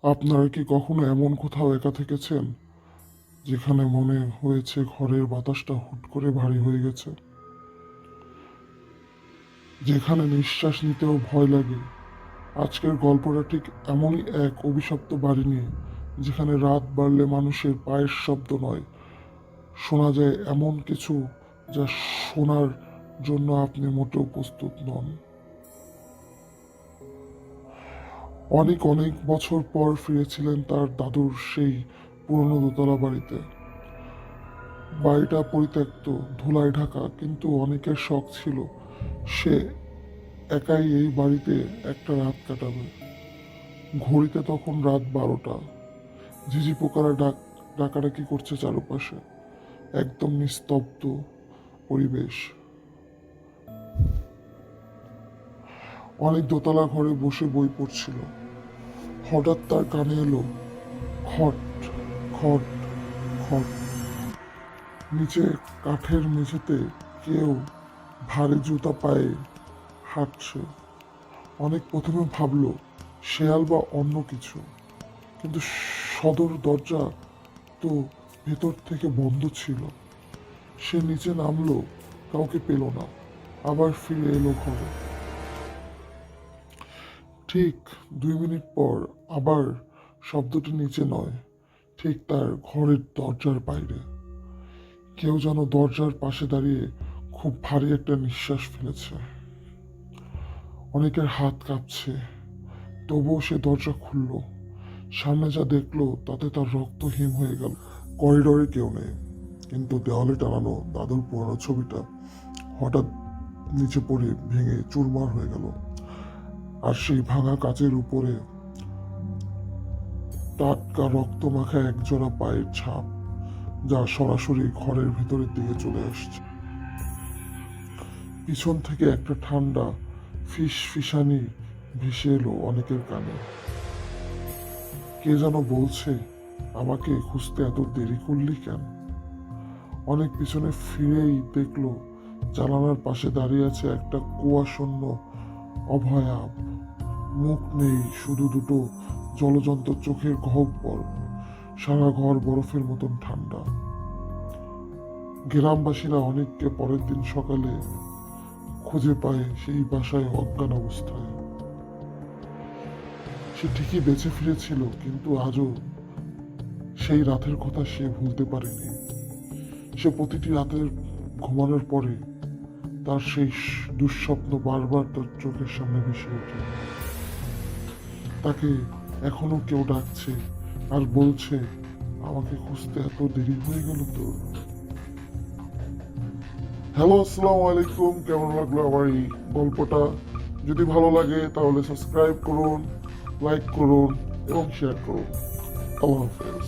আপনারা কি কখনো এমন কোথাও একা থেকেছেন যেখানে মনে হয়েছে ঘরের বাতাসটা হুট করে ভারী হয়ে গেছে, যেখানে নিঃশ্বাস নিতেও ভয় লাগে? আজকের গল্পটা ঠিক এমনই এক অভিশপ্ত বাড়ি নিয়ে, যেখানে রাত বাড়লে মানুষের পায়ের শব্দ নয়, শোনা যায় এমন কিছু যা শোনার জন্য আপনি মোটেও প্রস্তুত নন। অনেক অনেক বছর পর ফিরেছিলেন তার দাদুর সেই পুরনো দোতলা বাড়িতে। বাড়িটা পরিত্যক্ত, ধুলায় ঢাকা, কিন্তু অনেকের শখ ছিল সে একাই এই বাড়িতে একটা রাত কাটাবে। ঘড়িতে তখন রাত 12টা। ঝিঝি পোকারা ডাকাডাকি করছে চারপাশে। একদম নিস্তব্ধ পরিবেশ। অনেক দোতলা ঘরে বসে বই পড়ছিল। হঠাৎ তার কানে এলো খট খট খট। নিচে কাঠের মেঝেতে কেউ ভারী জুতা পায়ে হাঁটছে। অনেক প্রথমে ভাবলো শেয়াল বা অন্য কিছু, কিন্তু সদর দরজা তো ভেতর থেকে বন্ধ ছিল। সে নিচে নামলো, কাউকে পেল না। আবার ফিরে এলো ঘরে। ঠিক 2 মিনিট পর আবার শব্দটি নিচে নয়, ঠিক তার ঘরের দরজার বাইরে। কেউ যেন দরজার পাশে দাঁড়িয়ে খুব ভারী একটা নিঃশ্বাস ফেলেছে। অনেকের হাত কাঁপছে, তবুও সে দরজা খুলল। সামনে যা দেখলো তাতে তার রক্ত হিম হয়ে গেল। করিডোরে কেউ নেই, কিন্তু দেওয়ালে টানানো দাদুর পুরনো ছবিটা হঠাৎ নিচে পড়ে ভেঙে চুরমার হয়ে গেল। আর সেই ভাঙা কাচের উপরে টাটকা রক্ত মাখা একজোড়া পায়ের ছাপ, যা সরাসরি ঘরের ভেতরের দিকে চলে আসছে। পিছন থেকে একটা ঠান্ডা ফিসফিসানি ভেসে এলো অনেকের কানে। কে যেন বলছে, আমাকে খুঁজতে এত দেরি করলি কেন? অনেক পিছনে ফিরেই দেখলো জানালার পাশে দাঁড়িয়ে আছে একটা কুয়াশূন্য অভয়া। মুখ নেই, শুধু দুটো জলজন্ত চোখের গহ্বর। সারা ঘর বরফের মতন ঠান্ডা। গ্রামবাসীরা অনেককে পরের দিন সকালে খুঁজে পায় সেই বাসায় অজ্ঞান অবস্থায়। সে ঠিকই বেঁচে ফিরেছিল, কিন্তু আজও সেই রাতের কথা সে ভুলতে পারেনি। সে প্রতিটি রাতের ঘুমানোর পরে তার সেই দুঃস্বপ্ন বারবার তার চোখের সামনে ভেসে ওঠে। তাকে এখনো কেউ ডাকছে আর বলছে, আমাকে খুঁজতে এত দেরি হয়ে গেল তোর। হ্যালো, আসসালামু আলাইকুম। কেমন লাগলো আমার এই গল্পটা? যদি ভালো লাগে তাহলে সাবস্ক্রাইব করুন, লাইক করুন এবং শেয়ার করুন। আল্লাহ হাফেজ।